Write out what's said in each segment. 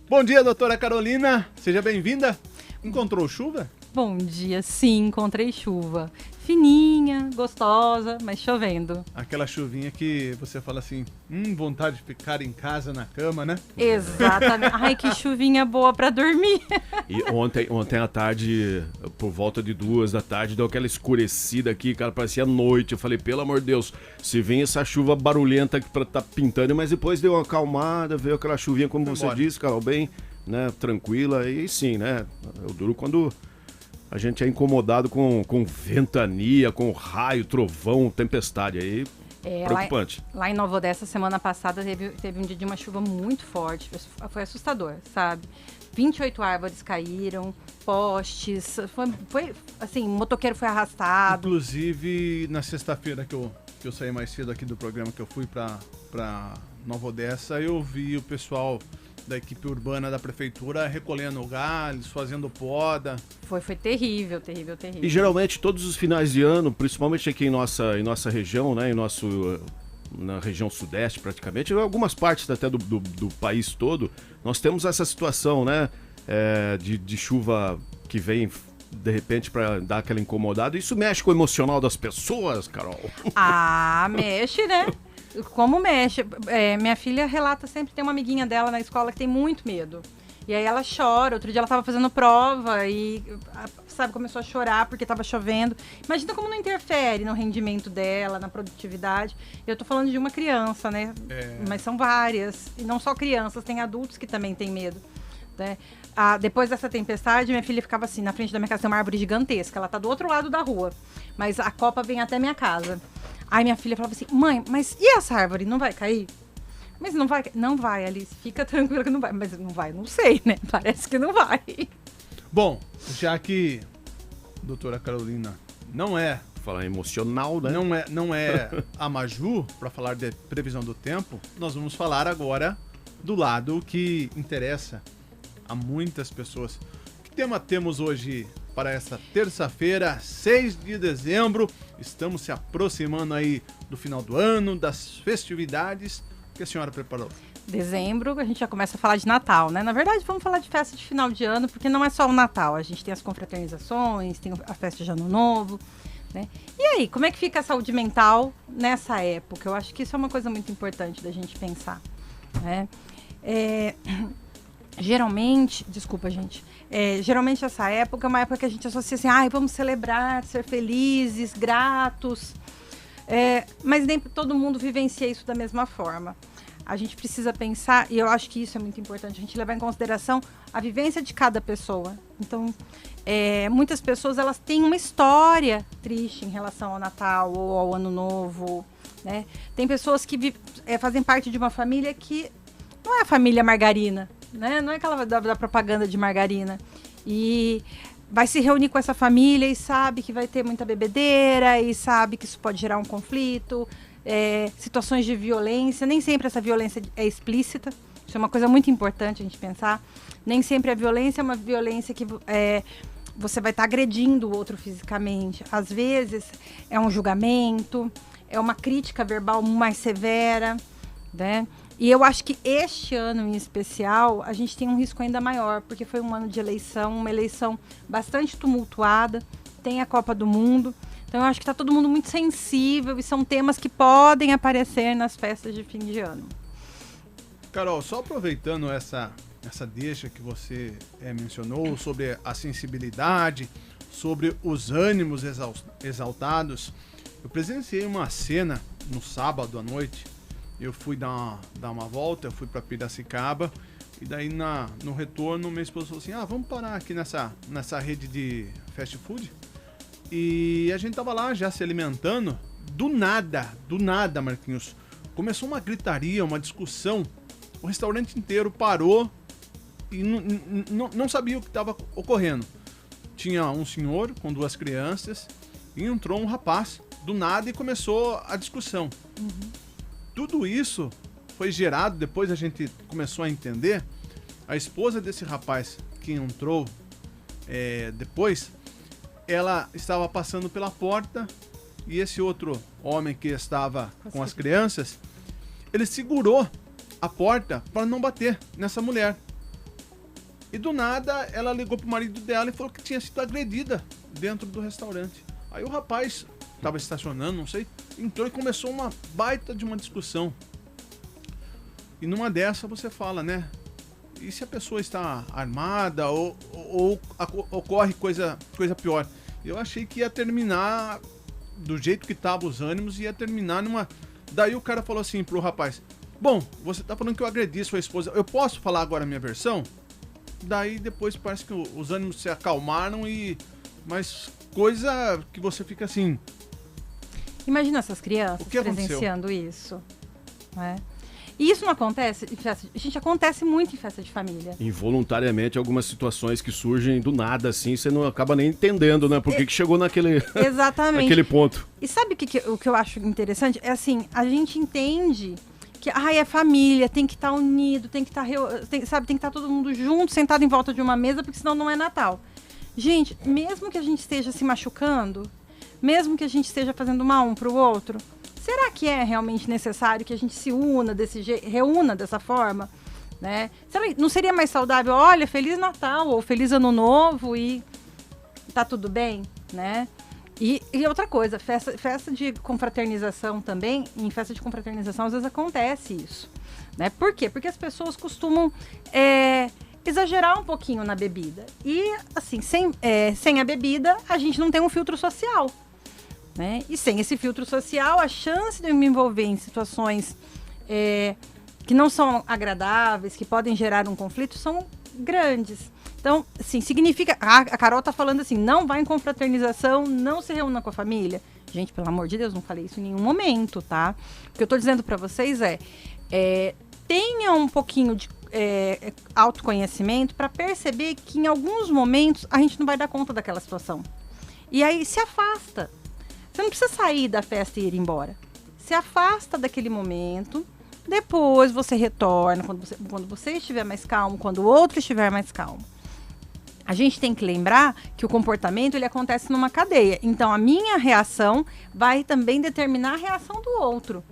Bom dia, doutora Carolina. Seja bem-vinda. Encontrou chuva? Bom dia, sim, encontrei chuva. Fininha, gostosa, mas chovendo. Aquela chuvinha que você fala assim, vontade de ficar em casa na cama, né? Exatamente. Ai, que chuvinha boa pra dormir. E ontem à tarde, por volta de 2 da tarde, deu aquela escurecida aqui, cara, parecia noite. Eu falei, pelo amor de Deus, se vem essa chuva barulhenta aqui pra tá pintando, mas depois deu uma acalmada, veio aquela chuvinha, como você disse, Carol, bem, né, tranquila, e sim, né, eu duro quando a gente é incomodado com ventania, com raio, trovão, tempestade, aí preocupante. Lá em Nova Odessa, semana passada, teve um dia de uma chuva muito forte, foi assustador, sabe? 28 árvores caíram, postes, foi assim, o motoqueiro foi arrastado. Inclusive, na sexta-feira que eu saí mais cedo aqui do programa, que eu fui pra Nova Odessa, eu vi o pessoal da equipe urbana da prefeitura recolhendo galhos, fazendo poda. Foi terrível. E geralmente todos os finais de ano, principalmente aqui em nossa região, né, na região sudeste praticamente, algumas partes até do país todo, nós temos essa situação, né, de chuva que vem de repente para dar aquela incomodada. Isso mexe com o emocional das pessoas, Carol? Ah, mexe, né? Como mexe? Minha filha relata sempre, tem uma amiguinha dela na escola que tem muito medo. E aí ela chora. Outro dia ela tava fazendo prova e, sabe, começou a chorar porque tava chovendo. Imagina como não interfere no rendimento dela, na produtividade. Eu tô falando de uma criança, né? Mas são várias. E não só crianças, tem adultos que também têm medo, né? Depois dessa tempestade, minha filha ficava assim, na frente da minha casa tem uma árvore gigantesca. Ela tá do outro lado da rua, mas a copa vem até minha casa. Aí minha filha falava assim, mãe, mas e essa árvore, não vai cair? Mas não vai, Alice, fica tranquila que não vai. Mas não vai, não sei, né? Parece que não vai. Bom, já que a doutora Carolina não é... Falar emocional, né? Não é a Maju para falar de previsão do tempo, nós vamos falar agora do lado que interessa a muitas pessoas. Que tema temos hoje para essa terça-feira, 6 de dezembro? Estamos se aproximando aí do final do ano, das festividades. O que a senhora preparou? Dezembro, a gente já começa a falar de Natal, né? Na verdade, vamos falar de festa de final de ano, porque não é só o Natal. A gente tem as confraternizações, tem a festa de Ano Novo, né? E aí, como é que fica a saúde mental nessa época? Eu acho que isso é uma coisa muito importante da gente pensar, né? Geralmente essa época é uma época que a gente associa assim, vamos celebrar, ser felizes, gratos, mas nem todo mundo vivencia isso da mesma forma. A gente precisa pensar, e eu acho que isso é muito importante, a gente levar em consideração a vivência de cada pessoa. Então, muitas pessoas elas têm uma história triste em relação ao Natal ou ao Ano Novo, né? Tem pessoas que fazem parte de uma família que não é a família margarina, né? Não é aquela da propaganda de margarina. E vai se reunir com essa família e sabe que vai ter muita bebedeira e sabe que isso pode gerar um conflito, situações de violência. Nem sempre essa violência é explícita. Isso é uma coisa muito importante a gente pensar. Nem sempre a violência é uma violência que você vai estar agredindo o outro fisicamente. Às vezes é um julgamento, é uma crítica verbal mais severa, né? E eu acho que este ano em especial, a gente tem um risco ainda maior, porque foi um ano de eleição, uma eleição bastante tumultuada, tem a Copa do Mundo. Então eu acho que está todo mundo muito sensível e são temas que podem aparecer nas festas de fim de ano. Carol, só aproveitando essa deixa que você mencionou sobre a sensibilidade, sobre os ânimos exaltados, eu presenciei uma cena no sábado à noite. Eu fui dar uma volta, eu fui para Piracicaba e daí no retorno minha esposa falou assim, vamos parar aqui nessa rede de fast food. E a gente tava lá já se alimentando, do nada, Marquinhos, começou uma gritaria, uma discussão, o restaurante inteiro parou e não sabia o que estava ocorrendo. Tinha um senhor com 2 crianças e entrou um rapaz do nada e começou a discussão. Tudo isso foi gerado, depois a gente começou a entender, a esposa desse rapaz que entrou depois, ela estava passando pela porta e esse outro homem que estava com as crianças, ele segurou a porta para não bater nessa mulher. E do nada, ela ligou pro marido dela e falou que tinha sido agredida dentro do restaurante. Aí o rapaz tava estacionando, não sei, entrou e começou uma baita de uma discussão. E numa dessa você fala, né? E se a pessoa está armada ou ocorre coisa pior? Eu achei que ia terminar do jeito que tava os ânimos, ia terminar numa... Daí o cara falou assim pro rapaz: bom, você tá falando que eu agredi sua esposa, eu posso falar agora a minha versão? Daí depois parece que os ânimos se acalmaram mas coisa que você fica assim... Imagina essas crianças presenciando isso, né? E isso não acontece em festa... Gente, acontece muito em festa de família. Involuntariamente, algumas situações que surgem do nada, assim, você não acaba nem entendendo, né? Por que chegou naquele... Exatamente. naquele ponto. E sabe o que eu acho interessante? É assim, a gente entende que é família, tem que estar unido, tem que estar todo mundo junto, sentado em volta de uma mesa, porque senão não é Natal. Gente, mesmo que a gente esteja se machucando, mesmo que a gente esteja fazendo mal um pro outro, será que é realmente necessário que a gente se una desse jeito, reúna dessa forma, né? Não seria mais saudável, olha, Feliz Natal ou Feliz Ano Novo e tá tudo bem, né? E outra coisa, festa de confraternização também, em festa de confraternização às vezes acontece isso, né? Por quê? Porque as pessoas costumam exagerar um pouquinho na bebida. E, assim, sem a bebida, a gente não tem um filtro social, né? E sem esse filtro social, a chance de eu me envolver em situações que não são agradáveis, que podem gerar um conflito, são grandes. Então, assim, significa... A Carol tá falando assim, não vai em confraternização, não se reúna com a família. Gente, pelo amor de Deus, não falei isso em nenhum momento, tá? O que eu tô dizendo pra vocês tenha um pouquinho de autoconhecimento para perceber que em alguns momentos a gente não vai dar conta daquela situação. E aí se afasta. Você não precisa sair da festa e ir embora. Se afasta daquele momento, depois você retorna, quando você estiver mais calmo, quando o outro estiver mais calmo. A gente tem que lembrar que o comportamento ele acontece numa cadeia. Então, a minha reação vai também determinar a reação do outro,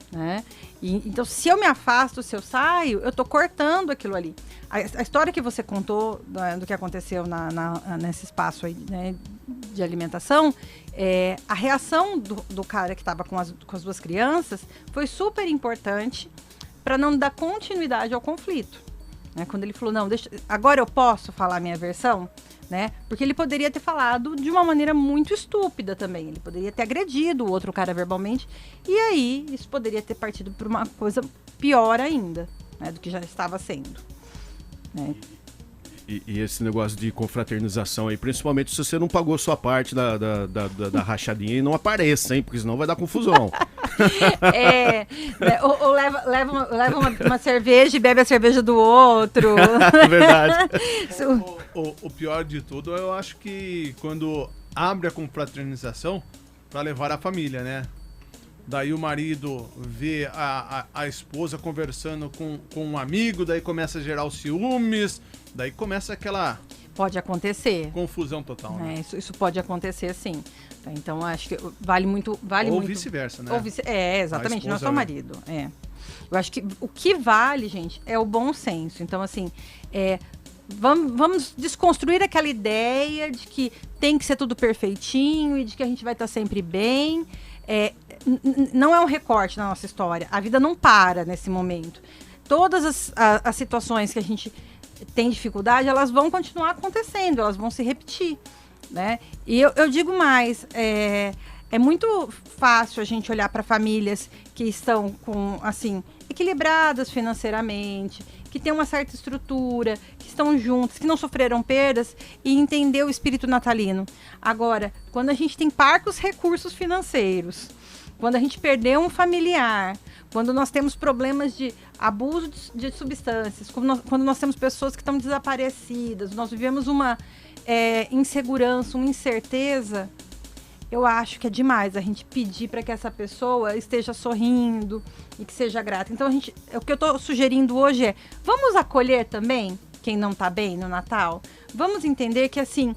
né? Então, se eu me afasto, se eu saio, eu estou cortando aquilo ali. A história que você contou do que aconteceu nesse espaço aí, né, de alimentação, a reação do cara que estava com as duas crianças foi super importante para não dar continuidade ao conflito. Né? Quando ele falou, não, agora eu posso falar a minha versão, né? Porque ele poderia ter falado de uma maneira muito estúpida também. Ele poderia ter agredido o outro cara verbalmente. E aí, isso poderia ter partido por uma coisa pior ainda, né? Do que já estava sendo. Né? E esse negócio de confraternização aí, principalmente se você não pagou sua parte da rachadinha e não apareça, hein? Porque senão vai dar confusão. Ou leva uma cerveja e bebe a cerveja do outro. Verdade. O pior de tudo, eu acho que quando abre a confraternização para levar a família, né? Daí o marido vê a esposa conversando com um amigo, daí começa a gerar os ciúmes, daí começa aquela... Pode acontecer. Confusão total, né? Isso pode acontecer, sim. Então, acho que vale muito... Ou vice-versa, né? Exatamente, não é só o marido. Eu acho que o que vale, gente, é o bom senso. Então, assim, vamos desconstruir aquela ideia de que tem que ser tudo perfeitinho e de que a gente vai estar sempre bem. Não é um recorte na nossa história. A vida não para nesse momento. Todas as situações que a gente tem dificuldade, elas vão continuar acontecendo, elas vão se repetir, né? E eu digo mais, é muito fácil a gente olhar para famílias que estão equilibradas financeiramente, que têm uma certa estrutura, que estão juntas, que não sofreram perdas e entender o espírito natalino. Agora, quando a gente tem parcos recursos financeiros, quando a gente perdeu um familiar, quando nós temos problemas de abuso de substâncias, quando nós temos pessoas que estão desaparecidas, nós vivemos uma insegurança, uma incerteza, eu acho que é demais a gente pedir para que essa pessoa esteja sorrindo e que seja grata. Então, o que eu estou sugerindo hoje vamos acolher também quem não está bem no Natal? Vamos entender que, assim,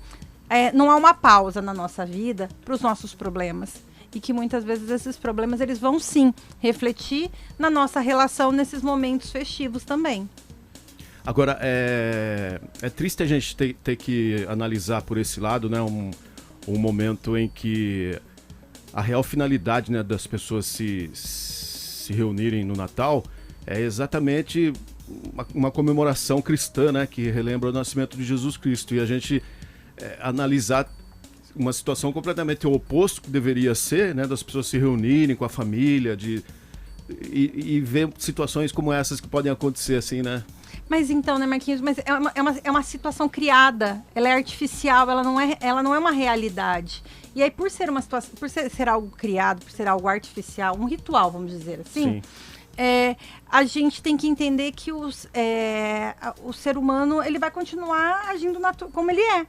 não há uma pausa na nossa vida para os nossos problemas. E que muitas vezes esses problemas eles vão sim refletir na nossa relação nesses momentos festivos também. Agora, é triste a gente ter que analisar por esse lado, né? Um momento em que a real finalidade, né, das pessoas se reunirem no Natal é exatamente uma comemoração cristã, né? Que relembra o nascimento de Jesus Cristo. E a gente analisar uma situação completamente oposto que deveria ser, né? Das pessoas se reunirem com a família, e ver situações como essas que podem acontecer assim, né? Mas então, né, Marquinhos, mas é uma situação criada, ela é artificial, ela não é uma realidade. E aí, por ser uma situação, por ser algo criado, por ser algo artificial, um ritual, vamos dizer assim, a gente tem que entender que o ser humano ele vai continuar agindo como ele é,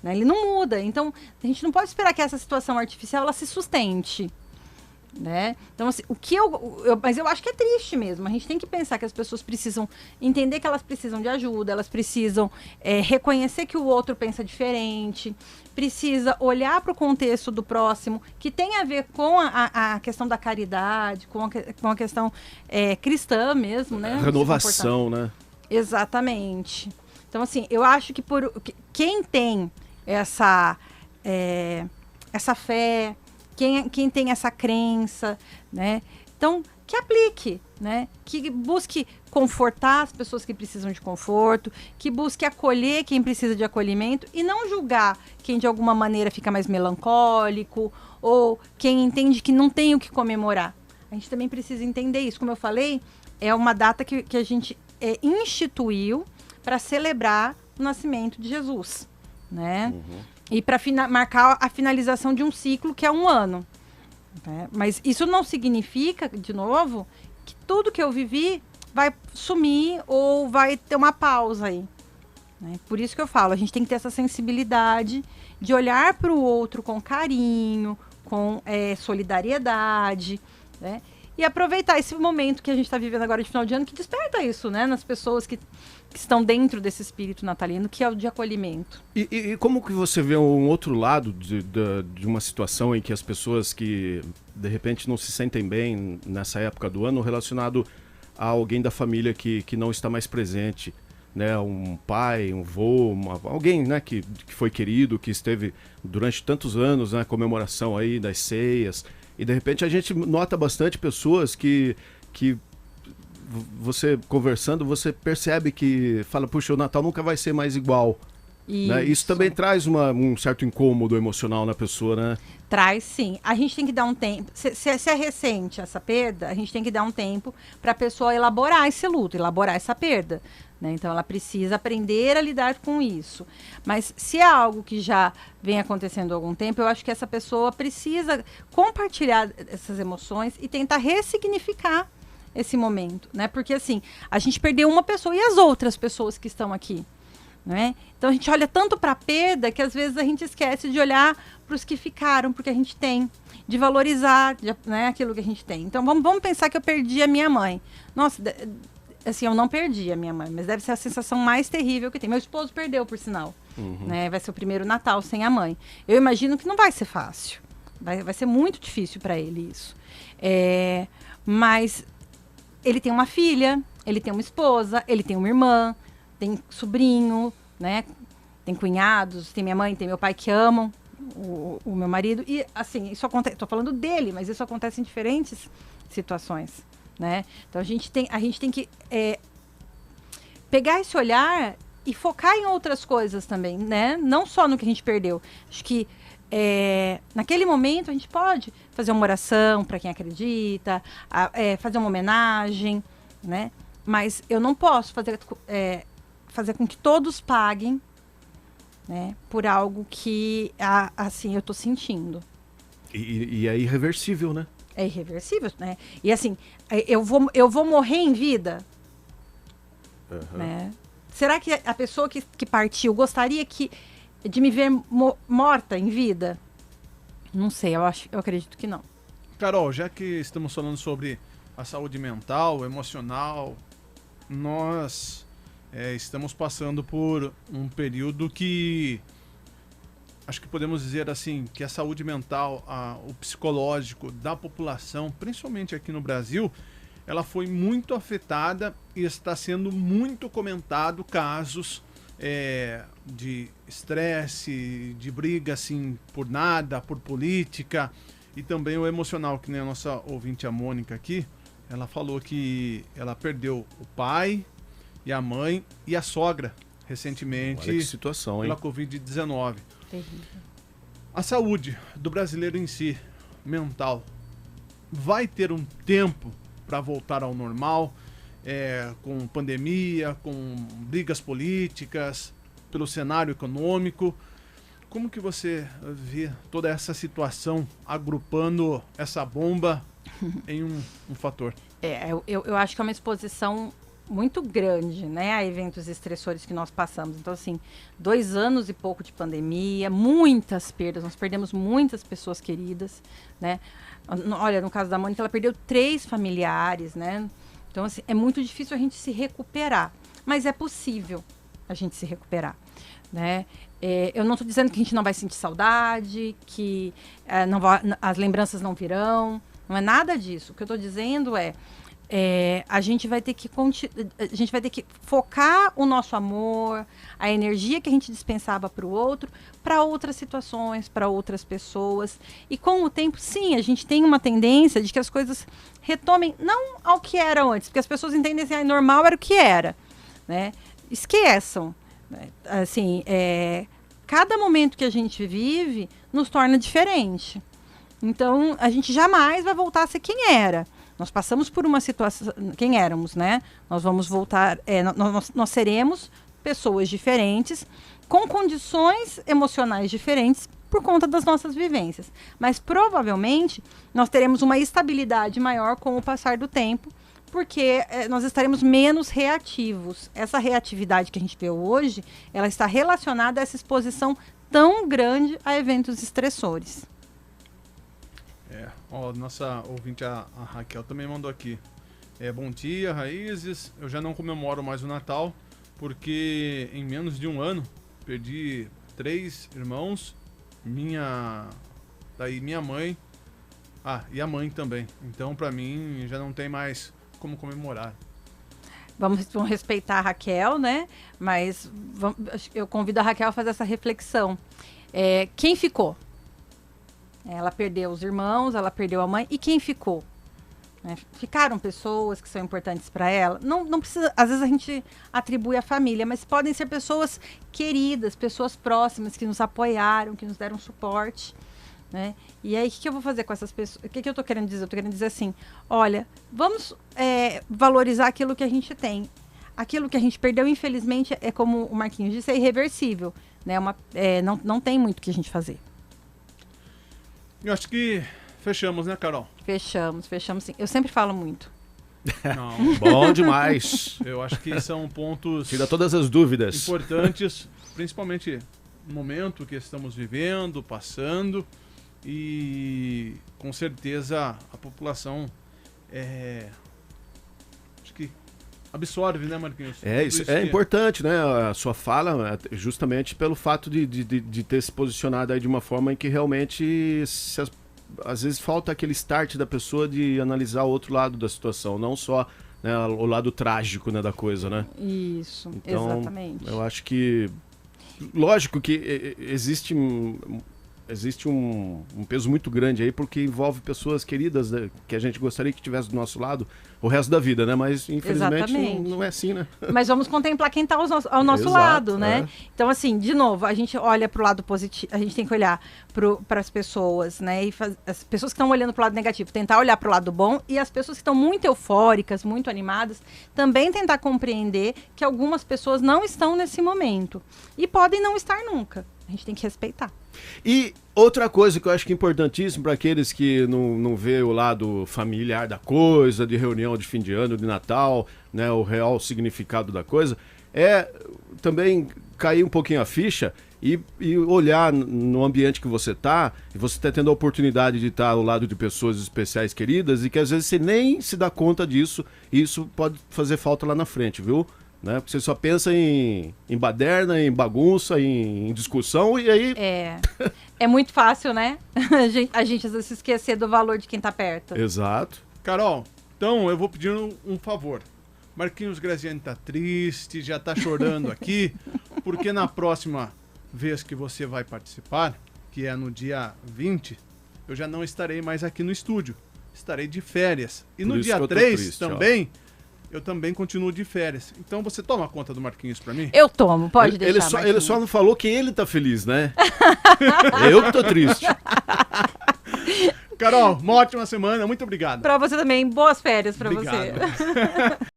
né? Ele não muda. Então, a gente não pode esperar que essa situação artificial ela se sustente. Né? Então, assim, mas eu acho que é triste mesmo. A gente tem que pensar que as pessoas precisam entender que elas precisam de ajuda, elas precisam reconhecer que o outro pensa diferente, precisa olhar para o contexto do próximo, que tem a ver com a questão da caridade, com a questão cristã mesmo, né? Renovação, né? Exatamente. Então, assim, eu acho que quem tem essa fé, quem tem essa crença, né? Então, que aplique, né? Que busque confortar as pessoas que precisam de conforto, que busque acolher quem precisa de acolhimento e não julgar quem de alguma maneira fica mais melancólico ou quem entende que não tem o que comemorar. A gente também precisa entender isso. Como eu falei, é uma data que a gente instituiu para celebrar o nascimento de Jesus, né? Uhum. E para marcar a finalização de um ciclo que é um ano. Né? Mas isso não significa, de novo, que tudo que eu vivi vai sumir ou vai ter uma pausa aí. Né? Por isso que eu falo, a gente tem que ter essa sensibilidade de olhar para o outro com carinho, com solidariedade, né? E aproveitar esse momento que a gente está vivendo agora de final de ano, que desperta isso, né? Nas pessoas que estão dentro desse espírito natalino, que é o de acolhimento. E como que você vê um outro lado de uma situação em que as pessoas que, de repente, não se sentem bem nessa época do ano, relacionado a alguém da família que não está mais presente, né? Um pai, um vô, alguém, né, que foi querido, que esteve durante tantos anos na comemoração aí das ceias, e de repente a gente nota bastante pessoas que você conversando, você percebe que fala, puxa, o Natal nunca vai ser mais igual. Isso, né? Isso também traz um certo incômodo emocional na pessoa, né? Traz, sim. A gente tem que dar um tempo. Se é recente essa perda, a gente tem que dar um tempo para a pessoa elaborar esse luto, elaborar essa perda. Né? Então, ela precisa aprender a lidar com isso. Mas se é algo que já vem acontecendo há algum tempo, eu acho que essa pessoa precisa compartilhar essas emoções e tentar ressignificar esse momento, né? Porque assim, a gente perdeu uma pessoa e as outras pessoas que estão aqui, né? Então a gente olha tanto para a perda que às vezes a gente esquece de olhar para os que ficaram, porque a gente tem, de valorizar, né, aquilo que a gente tem. Então vamos pensar que eu perdi a minha mãe. Nossa, assim, eu não perdi a minha mãe, mas deve ser a sensação mais terrível que tem. Meu esposo perdeu, por sinal, né? Vai ser o primeiro Natal sem a mãe. Eu imagino que não vai ser fácil, vai ser muito difícil para ele isso. Mas ele tem uma filha, ele tem uma esposa, ele tem uma irmã, tem sobrinho, né? Tem cunhados, tem minha mãe, tem meu pai que amam o meu marido. E, assim, isso acontece, tô falando dele, mas isso acontece em diferentes situações, né? Então, a gente tem que pegar esse olhar e focar em outras coisas também, né? Não só no que a gente perdeu. Acho que naquele momento a gente pode fazer uma oração para quem acredita, fazer uma homenagem, né? Mas eu não posso fazer com que todos paguem, né, por algo que assim eu estou sentindo. E é irreversível, né? É irreversível, né? E assim, eu vou morrer em vida, né? Será que a pessoa que partiu gostaria de me ver morta em vida? Não sei, eu acredito que não. Carol, já que estamos falando sobre a saúde mental, emocional, nós estamos passando por um período que acho que podemos dizer assim, que a saúde mental, o psicológico da população, principalmente aqui no Brasil, ela foi muito afetada e está sendo muito comentado casos de estresse, de briga assim por nada, por política e também o emocional, que nem a nossa ouvinte, a Mônica aqui, ela falou que ela perdeu o pai e a mãe e a sogra recentemente. Olha que situação, hein? Pela Covid-19. Terrível. A saúde do brasileiro em si, mental, vai ter um tempo para voltar ao normal, com pandemia, com brigas políticas, pelo cenário econômico. Como que você vê toda essa situação agrupando essa bomba em um fator? Eu acho que é uma exposição muito grande, né, a eventos estressores que nós passamos. Então, assim, 2 anos e pouco de pandemia, muitas perdas, nós perdemos muitas pessoas queridas, né? Olha, no caso da Mônica, ela perdeu 3 familiares, né? Então, assim, é muito difícil a gente se recuperar, mas é possível a gente se recuperar, né? Eu não estou dizendo que a gente não vai sentir saudade, que as lembranças não virão, não é nada disso. O que eu estou dizendo a gente vai ter que focar o nosso amor, a energia que a gente dispensava para o outro, para outras situações, para outras pessoas. E com o tempo, sim, a gente tem uma tendência de que as coisas retomem, não ao que era antes, porque as pessoas entendem assim, normal era o que era, né? Esqueçam. Assim, cada momento que a gente vive nos torna diferente. Então, a gente jamais vai voltar a ser quem era. Nós passamos por uma situação, quem éramos, né? Nós vamos voltar, nós seremos pessoas diferentes, com condições emocionais diferentes por conta das nossas vivências. Mas provavelmente nós teremos uma estabilidade maior com o passar do tempo, porque nós estaremos menos reativos. Essa reatividade que a gente vê hoje, ela está relacionada a essa exposição tão grande a eventos estressores. Nossa ouvinte, a Raquel, também mandou aqui. Bom dia, Raízes. Eu já não comemoro mais o Natal, porque em menos de 1 ano perdi 3 irmãos, minha mãe, e a mãe também. Então, para mim, já não tem mais como comemorar. Vamos respeitar a Raquel, né? Mas eu convido a Raquel a fazer essa reflexão. Quem ficou? Ela perdeu os irmãos, ela perdeu a mãe. E quem ficou? Ficaram pessoas que são importantes para ela? Não precisa, às vezes a gente atribui a família, mas podem ser pessoas queridas, pessoas próximas que nos apoiaram, que nos deram suporte, né? E aí, o que eu vou fazer com essas pessoas? O que eu tô querendo dizer? Eu tô querendo dizer assim, olha, vamos valorizar aquilo que a gente tem. Aquilo que a gente perdeu, infelizmente, como o Marquinhos disse, é irreversível, né? Não tem muito o que a gente fazer. Eu acho que fechamos, né, Carol? Fechamos sim. Eu sempre falo muito. Não. Bom demais. Eu acho que são pontos... Tira todas as dúvidas. Importantes, principalmente no momento que estamos vivendo, passando, e com certeza a população acho que absorve, né, Marquinhos? Isso é importante, né? A sua fala, justamente pelo fato de ter se posicionado aí de uma forma em que realmente às vezes falta aquele start da pessoa de analisar o outro lado da situação, não só, né, o lado trágico, né, da coisa, né? Isso, então, exatamente. Eu acho que, lógico que existe um peso muito grande aí, porque envolve pessoas queridas, né, que a gente gostaria que estivesse do nosso lado o resto da vida, né? Mas infelizmente não é assim, né? Mas vamos contemplar quem está ao nosso lado, né? Então, assim, de novo, a gente olha para o lado positivo, a gente tem que olhar para as pessoas, né? E as pessoas que estão olhando para o lado negativo, tentar olhar para o lado bom, e as pessoas que estão muito eufóricas, muito animadas, também tentar compreender que algumas pessoas não estão nesse momento. E podem não estar nunca. A gente tem que respeitar. E outra coisa que eu acho que é importantíssimo para aqueles que não vê o lado familiar da coisa, de reunião de fim de ano, de Natal, né, o real significado da coisa, é também cair um pouquinho a ficha e olhar no ambiente que você está, e você está tendo a oportunidade de estar ao lado de pessoas especiais queridas, e que às vezes você nem se dá conta disso, e isso pode fazer falta lá na frente, viu? Né? Porque você só pensa em baderna, em bagunça, em discussão, e aí... É muito fácil, né? A gente às vezes se esquecer do valor de quem tá perto. Exato. Carol, Então, eu vou pedir um favor. Marquinhos Graziani tá triste, já tá chorando aqui, porque na próxima vez que você vai participar, que é no dia 20, eu já não estarei mais aqui no estúdio. Estarei de férias. E no dia 3 também, eu também continuo de férias. Então você toma conta do Marquinhos pra mim? Eu tomo, pode deixar. Ele só não falou que ele tá feliz, né? Eu que tô triste. Carol, uma ótima semana, muito obrigado. Pra você também, boas férias pra Obrigado. você.